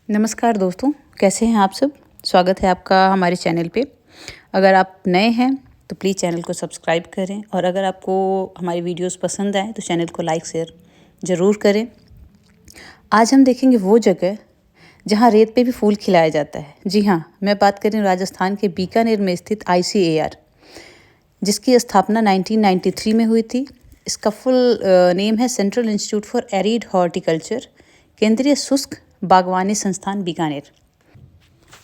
नमस्कार दोस्तों, कैसे हैं आप सब। स्वागत है आपका हमारे चैनल पे। अगर आप नए हैं तो प्लीज़ चैनल को सब्सक्राइब करें और अगर आपको हमारी वीडियोस पसंद आए तो चैनल को लाइक शेयर ज़रूर करें। आज हम देखेंगे वो जगह जहाँ रेत पे भी फूल खिलाया जाता है। जी हाँ, मैं बात कर रही हूँ राजस्थान के बीकानेर में स्थित ICAR, जिसकी स्थापना 1993 में हुई थी। इसका फुल नेम है central institute for arid horticulture, केंद्रीय शुष्क बागवानी संस्थान Bikaner.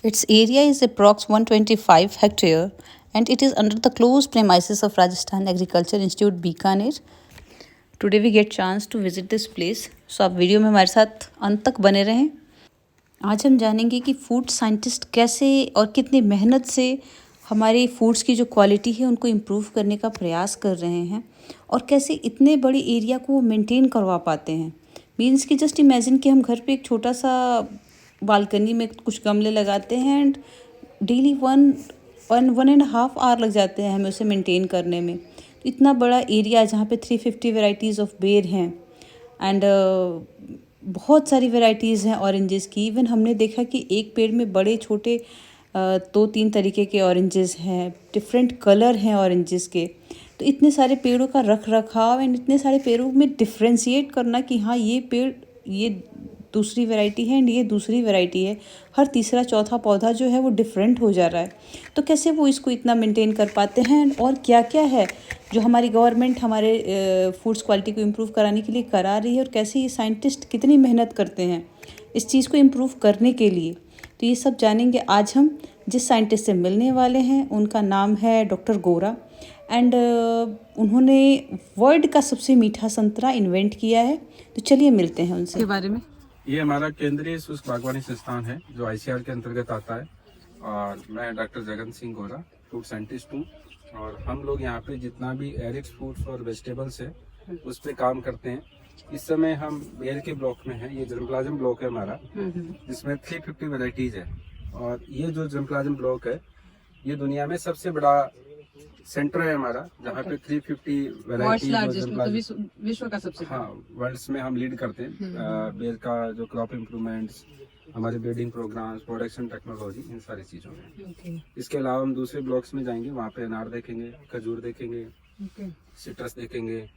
Its area is approx 125 hectare and it is under the close premises of Rajasthan Agriculture Institute Bikaner. Today we get chance to visit this place. So आप video में हमारे साथ अंत तक बने रहें। आज हम जानेंगे कि फूड साइंटिस्ट कैसे और कितनी मेहनत से हमारे फूड्स की जो क्वालिटी है उनको इम्प्रूव करने का प्रयास कर रहे हैं और कैसे इतने बड़े एरिया को वो मेंटेन करवा पाते हैं। मीन्स कि जस्ट इमेजिन कि हम घर पे एक छोटा सा बालकनी में कुछ गमले लगाते हैं and daily one and half hour लग जाते हैं हमें उसे मेंटेन करने में। तो इतना बड़ा एरिया जहाँ पे 350 वेराइटीज़ ऑफ बेर हैं एंड बहुत सारी वेराइटीज़ हैं ऑरेंजेस की। इवन हमने देखा कि एक पेड़ में बड़े छोटे 2-3 तरीके के ऑरेंजेस हैं, डिफरेंट कलर हैं ऑरेंजेस के। तो इतने सारे पेड़ों का रख रखाव एंड इतने सारे पेड़ों में डिफ्रेंशिएट करना कि हाँ ये पेड़ ये दूसरी वैरायटी है एंड ये दूसरी वैरायटी है, हर तीसरा चौथा पौधा जो है वो डिफरेंट हो जा रहा है। तो कैसे वो इसको इतना मेंटेन कर पाते हैं और क्या क्या है जो हमारी गवर्नमेंट हमारे फूड्स क्वालिटी को इम्प्रूव कराने के लिए करा रही है और कैसे ये साइंटिस्ट कितनी मेहनत करते हैं इस चीज़ को इम्प्रूव करने के लिए। तो ये सब जानेंगे आज हम। जिस साइंटिस्ट से मिलने वाले हैं उनका नाम है डॉक्टर गोरा एंड उन्होंने वर्ल्ड का सबसे मीठा संतरा इन्वेंट किया है। तो चलिए मिलते हैं उनसे के बारे में। ये हमारा केंद्रीय शुष्क बागवानी संस्थान है जो ICAR के अंतर्गत आता है और मैं डॉक्टर जगन सिंह गोरा फूड साइंटिस्ट हूँ। और हम लोग यहाँ पे जितना भी एरिड फ्रूट्स और वेजिटेबल्स है उस पे काम करते हैं। इस समय हम बेर के ब्लॉक में हैं। ये जर्मप्लाज्म ब्लॉक है हमारा, जिसमें 350 वेराइटीज है। और ये जो जर्मप्लाज्म ब्लॉक है ये दुनिया में सबसे बड़ा सेंटर है हमारा, जहाँ पे 350 वेराइटीज विश्व का सबसे हाँ वर्ल्ड्स में हम लीड करते हैं। बेर का जो क्रॉप इम्प्रूवमेंट्स, हमारे ब्रीडिंग प्रोग्राम्स, प्रोडक्शन टेक्नोलॉजी, इन सारी चीज़ों में। इसके अलावा हम दूसरे ब्लॉक्स में जाएंगे, वहाँ पे अनार देखेंगे, खजूर देखेंगे, सिट्रस देखेंगे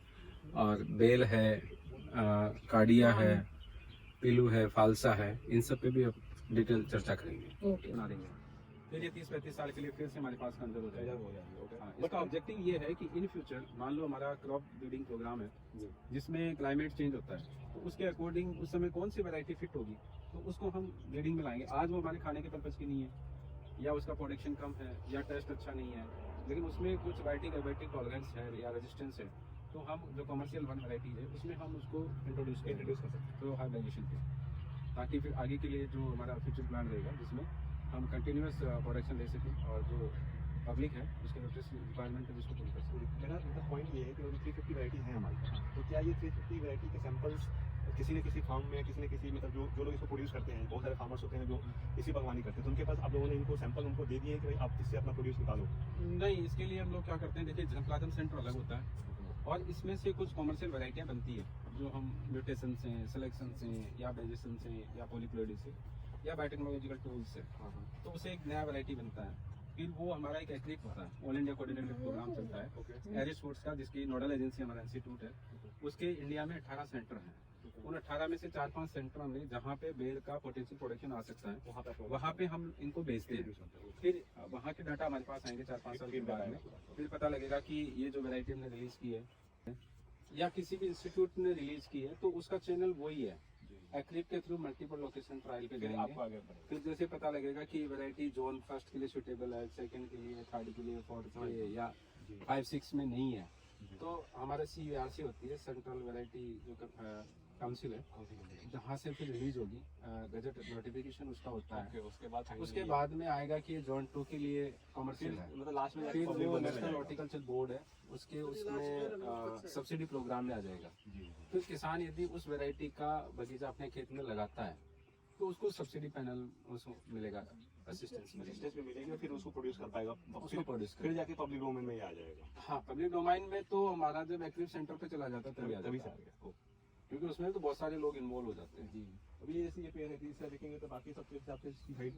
और बेल है, कार्डिया है, पिलू है, फालसा है। इन सब पे भी हम डिटेल चर्चा करेंगे, बना देंगे। फिर ये 30-35 साल के लिए फिर से हमारे पास कंजर्व हो जाएगा। इसका ऑब्जेक्टिव ये है कि इन फ्यूचर मान लो हमारा क्रॉप ब्रीडिंग प्रोग्राम है जिसमें क्लाइमेट चेंज होता है, तो उसके अकॉर्डिंग उस समय कौन सी वैरायटी फिट होगी तो उसको हम ब्रीडिंग में लाएंगे। आज वो हमारे खाने के पर्पज़ की नहीं है या उसका प्रोडक्शन कम है या टेस्ट अच्छा नहीं है, लेकिन उसमें कुछ वैरायटी टॉलरेंस है या रेजिस्टेंस है, तो हम जो कमर्शियल वन वैरायटी है उसमें हम उसको इंट्रोड्यूस कर सकते हैं तो हाई डाइजेशन पे, ताकि फिर आगे के लिए जो हमारा फ्यूचर प्लान रहेगा जिसमें हम कंटिन्यूस प्रोडक्शन ले सकें और जो पब्लिक है उसके रिक्वायरमेंट है उसको पूरी कर सकें। मेरा पॉइंट ये है कि 350 वैरायटी है हमारे पास, तो क्या ये 350 वैरायटी के सैंपल्स किसी न किसी फार्म में, किसी न किसी मतलब जो लोग इसको प्रोड्यूस करते हैं, बहुत सारे फार्मर्स होते हैं जो इसी बागवानी करते हैं, तो उनके पास आप लोगों ने इनको सैंपल उनको दे दिए कि भाई आप इससे अपना प्रोड्यूस निकालो? नहीं, इसके लिए हम लोग क्या करते हैं, देखिए जर्मप्लाज्म सेंटर अलग होता है और इसमें से कुछ कॉमर्शियल वैरायटियाँ बनती है जो हम म्यूटेशन से, सिलेक्शन से या डाइजेशन से या पॉलीप्लोइडी से या बायोटेक्नोलॉजिकल टूल्स से, तो उसे एक नया वैरायटी बनता है। फिर वो हमारा एक एक्रिक होता है, ऑल इंडिया कोऑर्डिनेटेड प्रोग्राम चलता है एरिड फूड्स का, जिसकी नोडल एजेंसी हमारा इंस्टीट्यूट है। उसके इंडिया में 18 सेंटर हैं। उन 18 में से 4-5 सेंटर में जहाँ पे बेर का पोटेंशियल प्रोडक्शन आ सकता है वहाँ पे हम इनको भेजते हैं। फिर वहाँ के डाटा हमारे पास आएंगे 4-5 साल के बाद में, फिर पता लगेगा कि ये जो वैरायटी हमने रिलीज की है या किसी भी इंस्टीट्यूट ने रिलीज की है तो उसका चैनल वही है। एक्रिक के थ्रू मल्टीपल लोकेशन ट्रायल पे जाएंगे, फिर जैसे पता लगेगा कि वैरायटी जोन फर्स्ट के लिए सूटेबल है, सेकंड के लिए, थर्ड के लिए, फोर्थ के लिए या 5-6 में नहीं है, तो हमारे CVRC होती है, सेंट्रल वैरायटी जो काउंसिल है, जहाँ से फिर रिलीज होगी, गजट नोटिफिकेशन उसका होता है। उसके बाद में आएगा कि जोन 2 के लिए कॉमर्शियल है, मतलब लास्ट में फिर वो नेशनल हॉर्टिकल्चर बोर्ड है उसमें सब्सिडी प्रोग्राम में आ जाएगा। फिर किसान यदि उस वैरायटी का बगीचा अपने खेत में लगाता है तो उसको सब्सिडी पैनल उसको मिलेगा, असिस्टेंस मिलेगी, फिर उसको प्रोड्यूस कर पाएगा, उसको प्रोड्यूस फिर जाके पब्लिक डोमेन में आ जाएगा। हाँ, पब्लिक डोमेन में तो हमारा जब एक्टिव सेंटर पे चला जाता है तभी से आ गया। क्योंकि उसमें तो बहुत सारे लोग इन्वॉल्व हो जाते हैं। जी, अभी जैसे ये पेड़ है इससे देखेंगे तो बाकी सब हिसाब से इसकी हाइट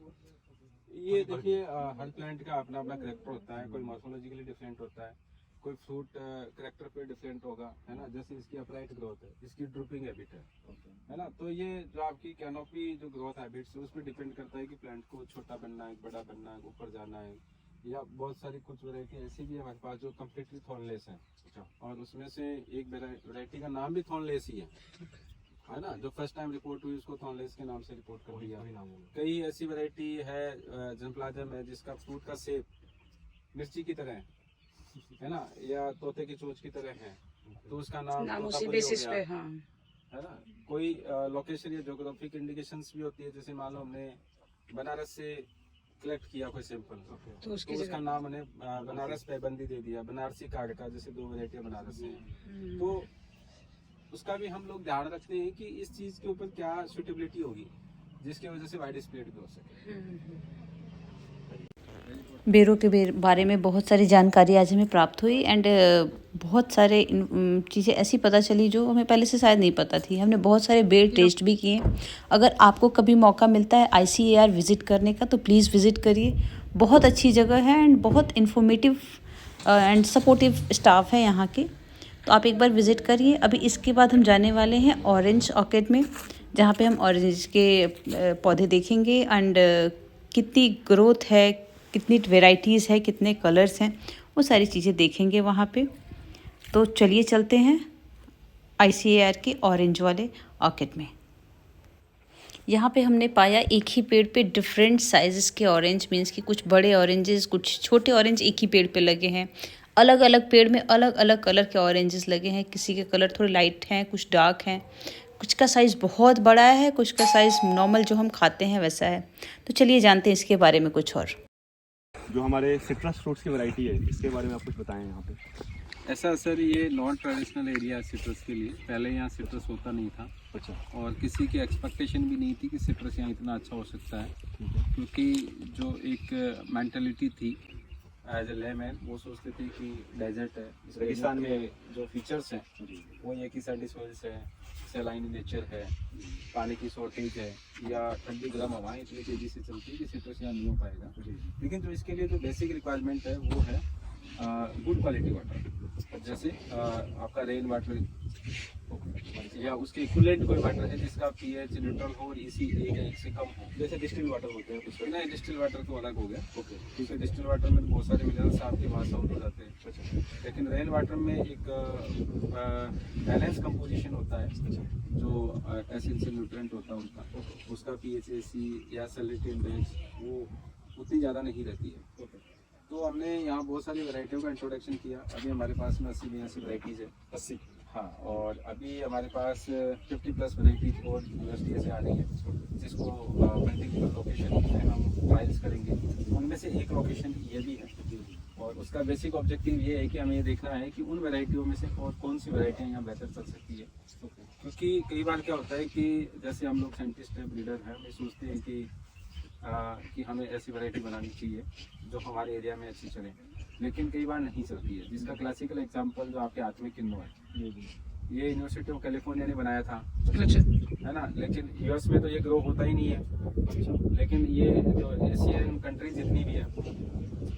ये देखिए हर प्लांट का अपना अपना करेक्टर होता है, कोई मॉर्फोलॉजिकली डिफरेंट होता है, कोई फ्रूट करेक्टर पे डिफरेंट होगा, है ना। जैसे इसकी अपराइट ग्रोथ है, इसकी ड्रूपिंग हैबिट है ना। तो ये जो आपकी कैनोपी जो ग्रोथ हैबिट्स है उस पर डिपेंड करता है कि प्लांट को छोटा बनना है, बड़ा बनना है, ऊपर जाना है, या बहुत सारी कुछ वैरायटी ऐसी भी है हमारे पास जो कम्प्लीटली थॉर्नलेस है। और उसमें से एक वैरायटी का नाम भी थॉर्नलेस ही है ना। जो फर्स्ट टाइम रिपोर्ट हुई उसको थॉर्नलेस के नाम से रिपोर्ट कर दिया। कई ऐसी वैरायटी है जर्मप्लाज्म है जिसका फ्रूट का शेप मिर्ची की तरह है ना, या तोते की चोंच की तरह है, तो उसका नाम उसी बेसिस पे, हाँ, है ना। कोई लोकेशन या ज्योग्राफिक इंडिकेशंस भी होती है, जैसे मान लो हमने बनारस से कलेक्ट किया कोई सैंपल, तो उसका नाम हमने बनारस पैबंदी दे दिया, बनारसी कार्ड का, जैसे 2 वैरायटियां बनारस से। तो उसका भी हम लोग ध्यान रखते हैं कि इस चीज के ऊपर क्या सुटेबिलिटी होगी जिसकी वजह से वाइड स्प्रेड भी हो सके। बेरों के बारे में बहुत सारी जानकारी आज हमें प्राप्त हुई एंड बहुत सारे चीज़ें ऐसी पता चली जो हमें पहले से शायद नहीं पता थी। हमने बहुत सारे बेर टेस्ट भी किए। अगर आपको कभी मौका मिलता है ICAR विज़िट करने का तो प्लीज़ विज़िट करिए। बहुत अच्छी जगह है एंड बहुत इन्फॉर्मेटिव एंड सपोर्टिव स्टाफ है यहाँ के, तो आप एक बार विज़िट करिए। अभी इसके बाद हम जाने वाले हैं ऑरेंज ऑर्किड में, जहाँ पे हम ऑरेंज के पौधे देखेंगे एंड कितनी ग्रोथ है, कितनी वेराइटीज़ है, कितने कलर्स हैं, वो सारी चीज़ें देखेंगे वहाँ पे। तो चलिए चलते हैं ICAR के ऑरेंज वाले ऑर्किड में। यहाँ पे हमने पाया एक ही पेड़ पे डिफरेंट साइज़ के ऑरेंज, मीन्स कि कुछ बड़े ऑरेंजेस, कुछ छोटे ऑरेंज एक ही पेड़ पे लगे हैं। अलग अलग पेड़ में अलग अलग कलर के ऑरेंजेस लगे हैं। किसी के कलर थोड़े लाइट हैं, कुछ डार्क हैं, कुछ का साइज़ बहुत बड़ा है, कुछ का साइज़ नॉर्मल जो हम खाते हैं वैसा है। तो चलिए जानते हैं इसके बारे में कुछ और। जो हमारे सिट्रस फ्रूट्स की वैरायटी है इसके बारे में आप कुछ बताएं यहाँ पे। ऐसा सर, ये नॉन ट्रेडिशनल एरिया है सिट्रस के लिए। पहले यहाँ सिट्रस होता नहीं था। अच्छा। और किसी की एक्सपेक्टेशन भी नहीं थी कि सिट्रस यहाँ इतना अच्छा हो सकता है, क्योंकि जो एक मेंटालिटी थी एज ए लेमैन, वो सोचते थे कि डेजर्ट है, रेगिस्तान में जो फीचर्स हैं वो ये कि सैंडी सॉइल्स है, सैलाइन नेचर है, पानी की शॉर्टेज है, या ठंडी गर्म हवाएं इतनी तेज़ी से चलती है कि सिट्रस यहाँ नहीं हो पाएगा। लेकिन जो इसके लिए जो बेसिक रिक्वायरमेंट है वो है गुड क्वालिटी वाटर। जैसे आपका रेन वाटर या उसके इक्विवेलेंट कोई वाटर है जिसका pH न्यूट्रल हो और इसी एक से कम हो। जैसे डिस्टिल वाटर होते हैं कुछ नहीं, डिस्टिल वाटर तो अलग हो गया। ओके, क्योंकि डिस्टिल वाटर में बहुत सारे मिनरल्स आपके पास आउट हो जाते हैं। अच्छा। लेकिन रेन वाटर में एक बैलेंस कंपोजिशन होता है, जो एसिड से न्यूट्रिएंट होता है उनका, उसका PHAC या सैलिनिटी इंडेक्स वो उतनी ज़्यादा नहीं रहती है। तो हमने यहाँ बहुत सारी वैरायटियों का इंट्रोडक्शन किया। अभी हमारे पास में 80-82 वैराइटीज़ है। 80, हाँ। और अभी हमारे पास 50+ वैराइटीज और यूनिवर्सिटी से आ रही है, जिसको मल्टीपल लोकेशन में हम ट्रायल्स करेंगे। उनमें से एक लोकेशन ये भी है, और उसका बेसिक ऑब्जेक्टिव ये है कि हमें ये देखना है कि उन वैरायटियों में से और कौन सी वैरायटियाँ यहाँ बेहतर चल सकती है। क्योंकि कई बार क्या होता है कि जैसे हम लोग साइंटिस्ट हैं, ब्रीडर हैं, हम सोचते हैं कि हमें ऐसी वैरायटी बनानी चाहिए जो हमारे एरिया में अच्छी चले, लेकिन कई बार नहीं चलती है। जिसका क्लासिकल एग्जांपल जो आपके हाथ में किन्नू है, ये यूनिवर्सिटी ऑफ कैलिफोर्निया ने बनाया था, है ना। लेकिन यूएस में तो ये ग्रो होता ही नहीं है। लेकिन ये जो एशियन कंट्रीज जितनी भी है,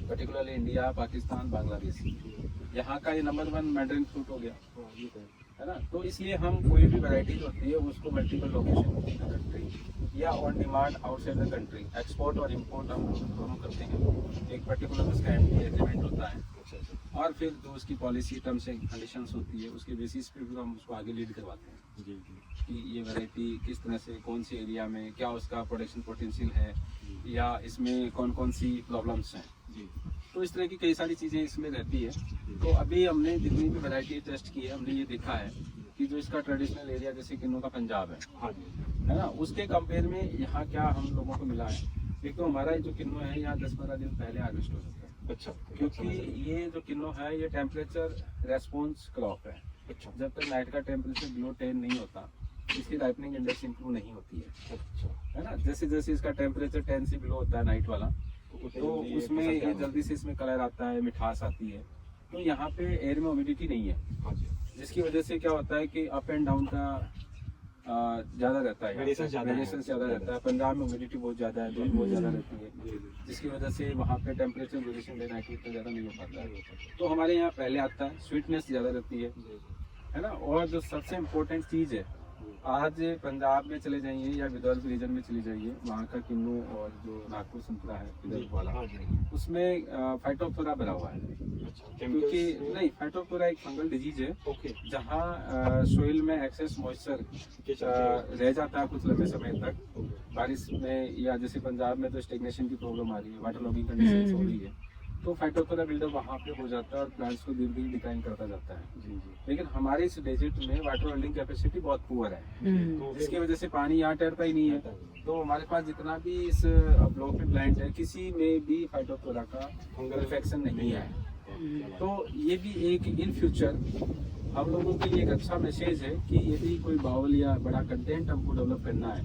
पर्टिकुलरली इंडिया, पाकिस्तान, बांग्लादेश, यहाँ का ये नंबर 1 मैंडरिन फ्रूट हो गया, है ना। तो इसलिए हम कोई भी वैरायटी जो होती है उसको मल्टीपल लोकेशन कंट्री या on demand outside the country, export और इंपोर्ट हम दोनों करते हैं। एक पर्टिकुलर उसका एमडीए एग्रीमेंट होता है, और फिर जो उसकी पॉलिसी टर्म्स एंड कंडीशंस होती है उसके बेसिस पे फिर हम उसको आगे लीड करवाते हैं कि ये वैरायटी किस तरह से, कौन सी एरिया में क्या उसका प्रोडक्शन पोटेंशियल है, या इसमें कौन कौन सी प्रॉब्लम्स हैं। तो इस तरह की कई सारी चीज़ें इसमें रहती है। तो अभी हमने जितनी भी वैरायटी टेस्ट की है, हमने ये देखा है कि जो इसका ट्रेडिशनल एरिया जैसे किन्नू का पंजाब है ना, उसके कंपेयर में यहाँ क्या हम लोगों को मिला है। एक तो हमारा जो किन्नू है यहाँ 10-15 दिन पहले हार्वेस्ट हो जाता है। अच्छा, क्योंकि ये जो किन्नू है ये टेम्परेचर रेस्पॉन्स क्रॉप है। अच्छा, जब तक नाइट का टेम्परेचर बिलो 10 नहीं होता, इसकी राइपनिंग इंडेक्स इंप्रूव नहीं होती है। अच्छा, है ना। जैसे जैसे इसका टेम्परेचर 10 से बिलो होता है नाइट वाला, तो उसमें ये जल्दी से इसमें कलर आता है, मिठास आती है। तो यहाँ पे एयर में ह्यूमिडिटी नहीं है, जिसकी वजह से क्या होता है कि अप एंड डाउन का ज़्यादा रहता है, Variations ज़्यादा है। वेरिएशन ज़्यादा रहता है। पंजाब में ह्यूमिडिटी बहुत ज़्यादा है, धूप बहुत ज़्यादा रहती है, जिसकी वजह से वहाँ पे टेम्परेचर वेरिएशन डे नाइट इतना ज़्यादा नहीं हो पाता है। तो हमारे यहाँ पहले आता है, स्वीटनेस ज़्यादा रहती है ना। और जो सबसे इम्पोर्टेंट चीज़ है, आज पंजाब में चले जाइए या विदर्भ रीजन में चले जाइए, वहाँ का किन्नू और जो नागपुर संतरा है विदर्भ वाला, हाँ जी। उसमें फाइटोप्थोरा भरा हुआ है। अच्छा, क्योंकि chemicals- नहीं, फाइटोप्थोरा एक फंगल डिजीज है ओके जहाँ सोइल में एक्सेस मॉइस्चर के चलते रह जाता है कुछ लंबे समय तक बारिश में, या जैसे पंजाब में तो स्टेगनेशन की प्रॉब्लम आ रही है, वाटर लॉगिंग कंडीशन हो रही है, तो फाइटोप्थोरा बिल्डअप वहाँ पे हो जाता है और प्लांट्स को धीरे धीरे डिक्लाइन करता जाता है। जी जी। लेकिन हमारे इस डेजर्ट में वाटर होल्डिंग कैपेसिटी बहुत पुअर है, तो जिसकी वजह से पानी यहाँ ठहरता ही नहीं है। तो हमारे पास जितना भी इस ब्लॉक में प्लांट है, किसी में भी फाइटोप्थोरा का फंगल इन्फेक्शन नहीं है। तो ये भी एक इन फ्यूचर हम लोगों के लिए एक अच्छा मैसेज है कि यदि कोई बाउल या बड़ा कंटेंट हमको डेवलप करना है,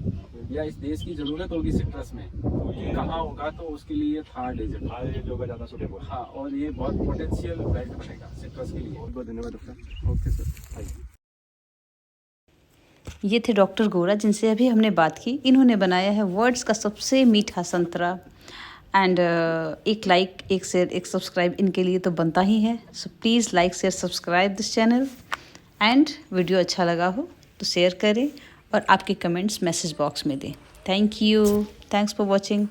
या इस देश की ज़रूरत होगी सिट्रस में, कि कहाँ होगा, तो उसके लिए थार डेजर्ट। आज ये ज़्यादा सूटेबल। हाँ, और ये बहुत पोटेंशियल बेल्ट बनेगा सिट्रस के लिए। बहुत बहुत धन्यवाद डॉक्टर। Okay sir. ये थे डॉक्टर गोरा जिनसे अभी हमने बात की। इन्होंने बनाया है वर्ल्ड्स का सबसे मीठा संतरा। एंड एक लाइक, एक शेयर, एक सब्सक्राइब इनके लिए तो बनता ही है। So please like share subscribe this channel. And video अच्छा लगा हो तो शेयर करें और आपके कमेंट्स मैसेज बॉक्स में दें। Thank you, thanks for watching.